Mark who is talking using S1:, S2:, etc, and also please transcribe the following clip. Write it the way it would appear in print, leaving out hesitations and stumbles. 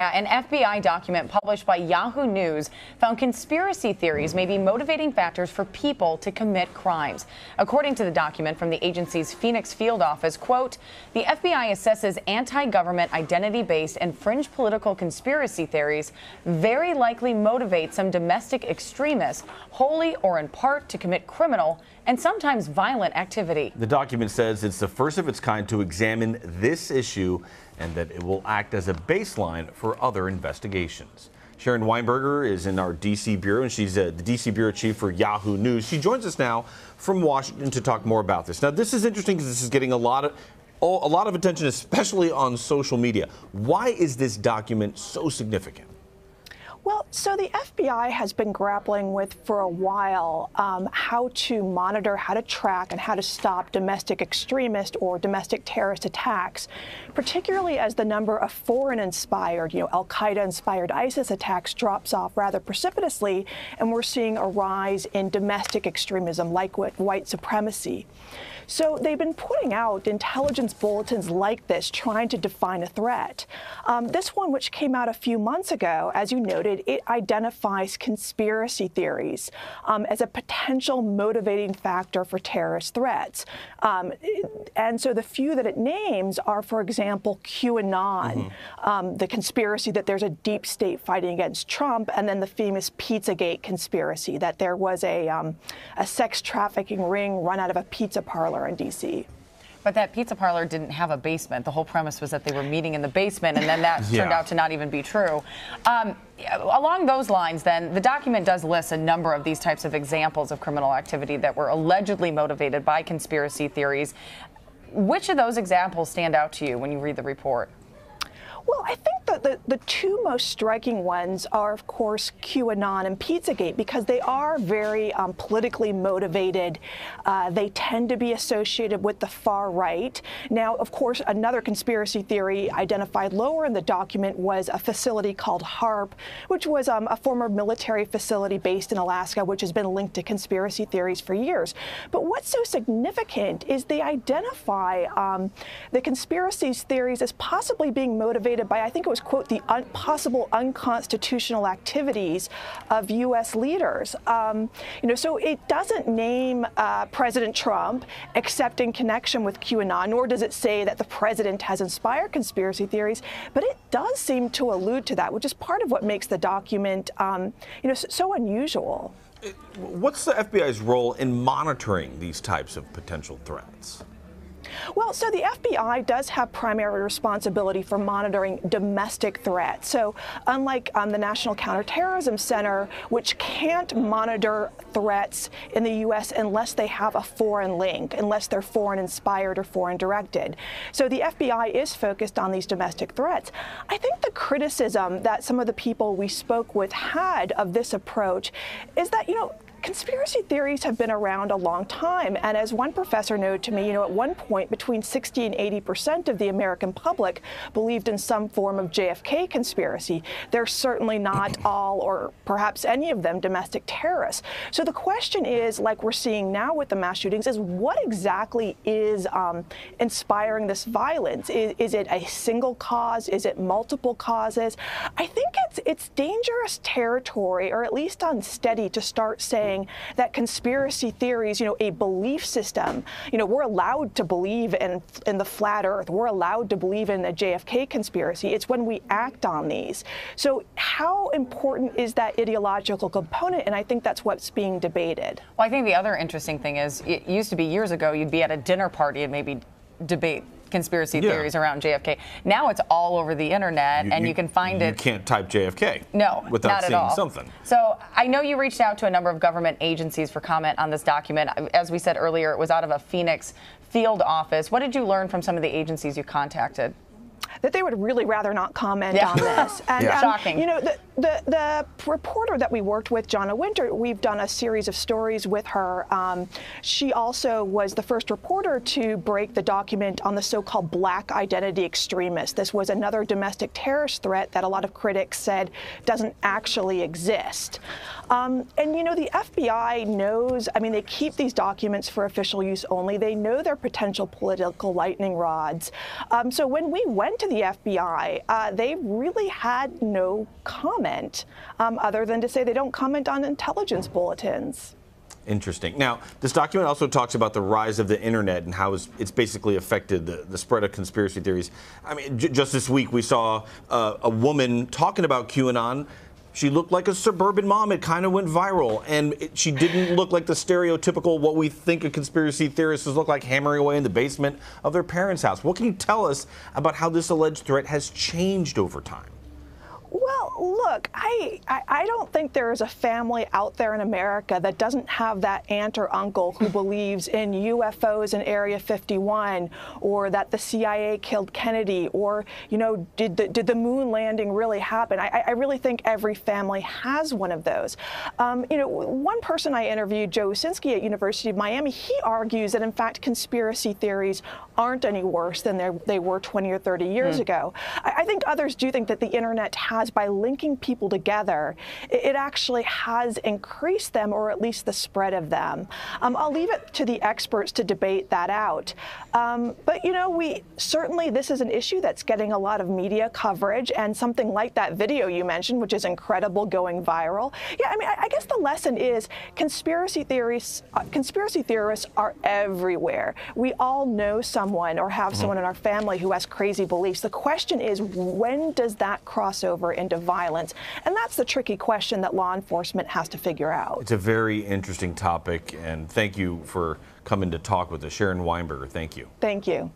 S1: An FBI document published by Yahoo News found conspiracy theories may be motivating factors for people to commit crimes. According to the document from the agency's Phoenix field office, quote, the FBI assesses anti-government identity-based and fringe political conspiracy theories very likely motivate some domestic extremists, wholly or in part, to commit criminal and sometimes violent activity.
S2: The document says it's the first of its kind to examine this issue and that it will act as a baseline for other investigations. Sharon Weinberger is in our D.C. bureau, and she's the D.C. bureau chief for Yahoo News. She joins us now from Washington to talk more about this. Now, this is interesting because this is getting a lot of attention, especially on social media. Why is this document so significant?
S3: Well, so the FBI has been grappling with for a while how to monitor, how to track, and how to stop domestic extremist or domestic terrorist attacks, particularly as the number of foreign-inspired, Al-Qaeda-inspired ISIS attacks drops off rather precipitously, and we're seeing a rise in domestic extremism like white supremacy. So they've been putting out intelligence bulletins like this, trying to define a threat. This one, which came out a few months ago, as you noted, it identifies conspiracy theories as a potential motivating factor for terrorist threats. And so the few that it names are, for example, QAnon, the conspiracy that there's a deep state fighting against Trump, and then the famous Pizzagate conspiracy that there was a sex trafficking ring run out of a pizza parlor in D.C.
S1: But that pizza parlor didn't have a basement. The whole premise was that they were meeting in the basement, and then that turned out to not even be true. Along those lines, then, the document does list a number of these types of examples of criminal activity that were allegedly motivated by conspiracy theories. Which of those examples stand out to you when you read the report?
S3: Well, I think that the two most striking ones are, of course, QAnon and Pizzagate, because they are very politically motivated. They tend to be associated with the far right. Now, of course, another conspiracy theory identified lower in the document was a facility called HAARP, which was a former military facility based in Alaska, which has been linked to conspiracy theories for years. But what's so significant is they identify the conspiracy theories as possibly being motivated by, I think it was, quote, the possible unconstitutional activities of U.S. leaders. So it doesn't name President Trump except in connection with QAnon, nor does it say that the president has inspired conspiracy theories, but it does seem to allude to that, which is part of what makes the document, so unusual.
S2: What's the FBI's role in monitoring these types of potential threats?
S3: Well, so the FBI does have primary responsibility for monitoring domestic threats. So unlike the National Counterterrorism Center, which can't monitor threats in the U.S. unless they have a foreign link, unless they're foreign-inspired or foreign-directed. So the FBI is focused on these domestic threats. I think the criticism that some of the people we spoke with had of this approach is that, conspiracy theories have been around a long time, and as one professor noted to me, at one point between 60 and 80% of the American public believed in some form of JFK conspiracy. They're certainly not all, or perhaps any of them, domestic terrorists. So the question is, like we're seeing now with the mass shootings, is what exactly is inspiring this violence? Is it a single cause? Is it multiple causes? I think it's dangerous territory, or at least unsteady, to start saying that conspiracy theories, a belief system, we're allowed to believe in the flat earth. We're allowed to believe in the JFK conspiracy. It's when we act on these. So how important is that ideological component? And I think that's what's being debated.
S1: Well, I think the other interesting thing is, it used to be years ago, you'd be at a dinner party and maybe debate conspiracy theories around JFK. Now it's all over the internet, and you can find it.
S2: You can't type JFK
S1: not
S2: without seeing
S1: at all.
S2: something.
S1: So I know you reached out to a number of government agencies for comment on this document. As we said earlier, it was out of a Phoenix field office. What did you learn from some of the agencies you contacted?
S3: That they would really rather not comment on this. And,
S1: shocking.
S3: The reporter that we worked with, Jonna Winter, we've done a series of stories with her. She also was the first reporter to break the document on the so-called black identity extremists. This was another domestic terrorist threat that a lot of critics said doesn't actually exist. The FBI knows, they keep these documents for official use only. They know they're potential political lightning rods. So when we went to to the FBI, they really had no comment other than to say they don't comment on intelligence bulletins.
S2: Interesting. Now, this document also talks about the rise of the internet and how it's basically affected the spread of conspiracy theories. I mean, just this week we saw a woman talking about QAnon. She looked like a suburban mom. It kind of went viral, and she didn't look like the stereotypical what we think a conspiracy theorist look like, hammering away in the basement of their parents' house. What can you tell us about how this alleged threat has changed over time?
S3: Well, look, I don't think there is a family out there in America that doesn't have that aunt or uncle who believes in UFOs in Area 51, or that the CIA killed Kennedy, or, you know, did the moon landing really happen? I really think every family has one of those. You know, one person I interviewed, Joe Usinski at University of Miami, he argues that, in fact, conspiracy theories aren't any worse than they were 20 or 30 years ago. I think others do think that the internet has, by linking people together, it actually has increased them, or at least the spread of them. I'll leave it to the experts to debate that out. But, you know, this is an issue that's getting a lot of media coverage, and something like that video you mentioned, which is incredible, going viral. Yeah, I mean, I guess the lesson is conspiracy theorists are everywhere. We all know someone or have someone in our family who has crazy beliefs. The question is, when does that cross over into violence? And that's the tricky question that law enforcement has to figure out.
S2: It's a very interesting topic, and thank you for coming to talk with us. Sharon Weinberger, thank you.
S3: Thank you.